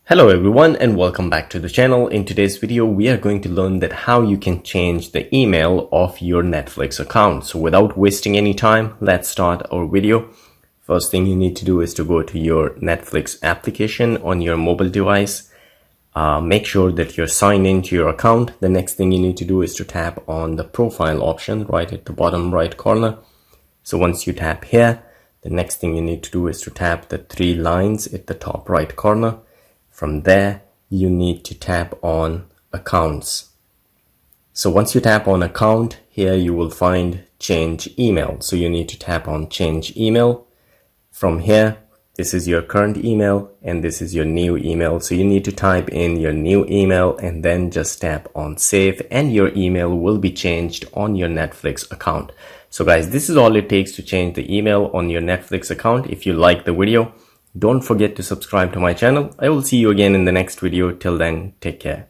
Hello everyone and welcome back to the channel. In today's video, we are going to learn that how you can change the email of your Netflix account. So without wasting any time, let's start our video. First thing you need to do is to go to your Netflix application on your mobile device. Make sure that you're signed into your account. The next thing you need to do is to tap on the profile option right at the bottom right corner. So once you tap here, the next thing you need to do is to tap the three lines at the top right corner. From there, you need to tap on accounts. So once you tap on account, here you will find change email. So you need to tap on change email. From here, this is your current email and this is your new email. So you need to type in your new email and then just tap on save and your email will be changed on your Netflix account. So guys, this is all it takes to change the email on your Netflix account. If you like the video, don't forget to subscribe to my channel. I will see you again in the next video. Till then, take care.